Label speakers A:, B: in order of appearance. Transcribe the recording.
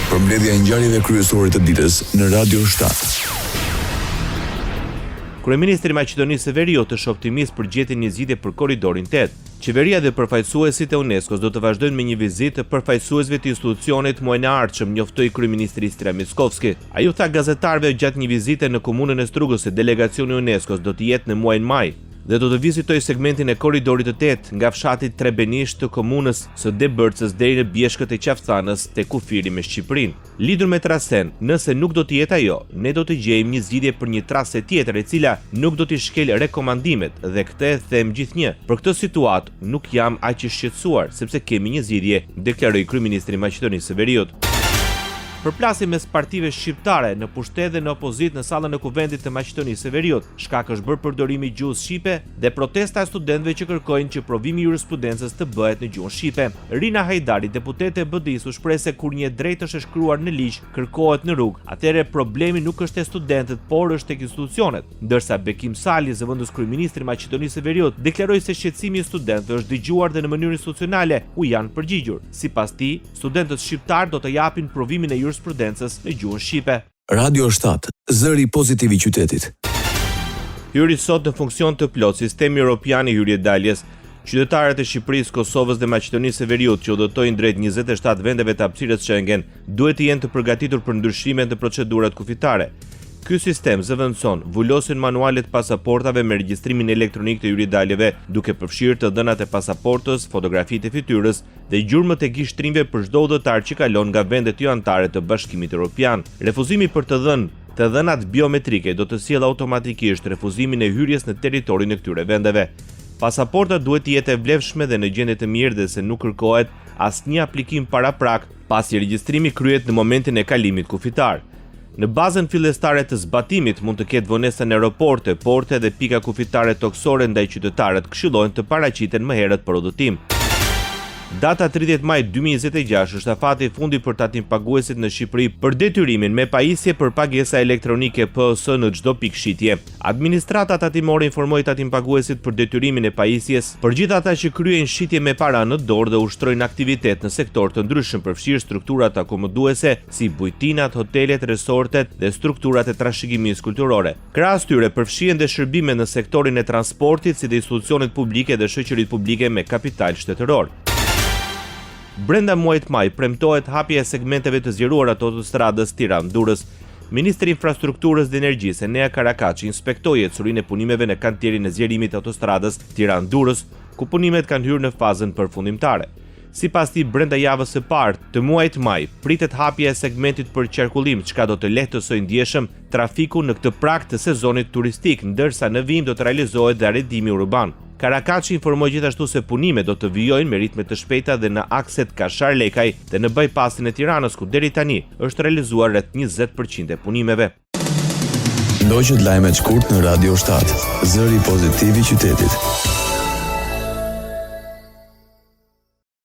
A: Përmbledhja e ngjarjeve kryesore të ditës në Radio 7.
B: Kryeministri i Maqedonisë së Veriut është optimist për gjetjen e një zgjidhje për korridorin 8. Qeveria dhe përfaqësuesit e UNESCO-s do të vazhdojnë me një vizitë të përfaqësuesve të institucionit muajin e ardhshëm, njoftoi kryeministri Istria Mickovski. Ai u tha gazetarëve gjatë një vizite në komunën e Strugës se delegacioni i UNESCO-s do të jetë në muajin maj dhe do të vizitoj segmentin e korridorit të 8 nga fshati Trebenish të komunës së Debërcës deri në bjeshkët e Qafcanës te kufiri me Shqipërinë. Lidhur me trasen, nëse nuk do të jetë ajo, ne do të gjejmë një zgjidhje për një trase tjetër e cila nuk do të shkel rekomandimet dhe këtë e them gjithnjë. Për këtë situatë nuk jam aq i shqetësuar sepse kemi një zgjidhje, deklaroi kryeministri i Maqedonisë së Veriut. Përplasje mes partive shqiptare në pushtet dhe në opozit në sallën e Kuvendit të Maqedonisë së Veriut. Shkak është bërë përdorimi i gjuhës shqipe dhe protesta e studentëve që kërkojnë që provimi i jurisprudencës të bëhet në gjuhën shqipe. Rina Hajdari, deputete e BDI-s, u shpreh se kur një drejtë është e shkruar në ligj, kërkohet në rrugë, atëherë problemi nuk është te studentët, por është tek institucionet. Ndërsa Bekim Sali, zëvendës kryeministri i Maqedonisë së Veriut, deklaroi se shqetësimi i studentëve është dëgjuar dhe në mënyrë institucionale u janë përgjigjur. Sipas tij, studentët shqiptar do të japin provimin e jurisprudencës në gjuhën shqipe.
A: Radio 7, zëri pozitiv i qytetit.
B: Hyri sot në funksion të plot sistemi europian i hyrjedaljes. Qytetarët e Shqipërisë, Kosovës dhe Maqedonisë së Veriut që udhëtojnë drejt 27 vendeve të hapësirës Schengen duhet të jenë të përgatitur për ndryshimet në procedurat kufitare. Ky sistem zëvendëson vulosjen manualet pasaportave me regjistrimin elektronik të hyrjedaljeve, duke përfshirë të dhënat e pasaportës, fotografitë e fytyrës dhe gjurmët e gishtrimve për çdo udhëtar që kalon nga vendet jo anëtare të Bashkimit Evropian. Refuzimi për të dhënat biometrike do të sjellë automatikisht refuzimin e hyrjes në territorin e këtyre vendeve. Pasaporta duhet të jetë e vlefshme dhe në gjendje të mirë dhe se nuk kërkohet asnjë aplikim paraprak, pasi regjistrimi kryhet në momentin e kalimit kufitar. Në bazën fillestare të zbatimit mund të ketë vonesa në aeroporte, porte dhe pika kufitare toksore ndaj qytetarët këshillohen të paraqiten më herët për udhëtim. Data 30 maj 2026 është afati i fundit për tatim-paguesit në Shqipëri për detyrimin me pajisje për pagesa elektronike POS në çdo pikë shitje. Administrata tatimore informoi tatim-paguesit për detyrimin e pajisjes për gjithë ata që kryejnë shitje me para në dorë dhe ushtrojnë aktivitet në sektor të ndryshëm, përfshirë strukturat akomoduese si bujtinat, hotelet, resortet dhe strukturat e trashëgimisë kulturore. Krahas tyre përfshihen dhe shërbime në sektorin e transportit si dhe institucionet publike dhe shoqëritë publike me kapital shtetëror. Brenda muajit maj premtohet hapja e segmenteve të zgjeruara të autostradës Tiranë-Durrës. Ministri i Infrastrukturës dhe Energjisë Enea Karakaçi inspektoi ecurinë e punimeve në kantierin e zgjerimit të autostradës Tiranë-Durrës, ku punimet kanë hyrë në fazën përfundimtare. Sipas tij, brenda javës së parë të muajit maj pritet hapja e segmentit për qarkullim, çka do të lehtësojë ndjeshëm trafikun në këtë prag të sezonit turistik, ndërsa në vijim do të realizohet dhe arretimi urban. Karakaçi informoi gjithashtu se punimet do të vijojnë me ritme të shpejta dhe në akset Kashar-Lekaj dhe në bypassin e Tiranës, ku deri tani është realizuar rreth 20% e punimeve.
A: Ndoqët lajmet shkurt në Radio 7, zëri pozitiv i qytetit.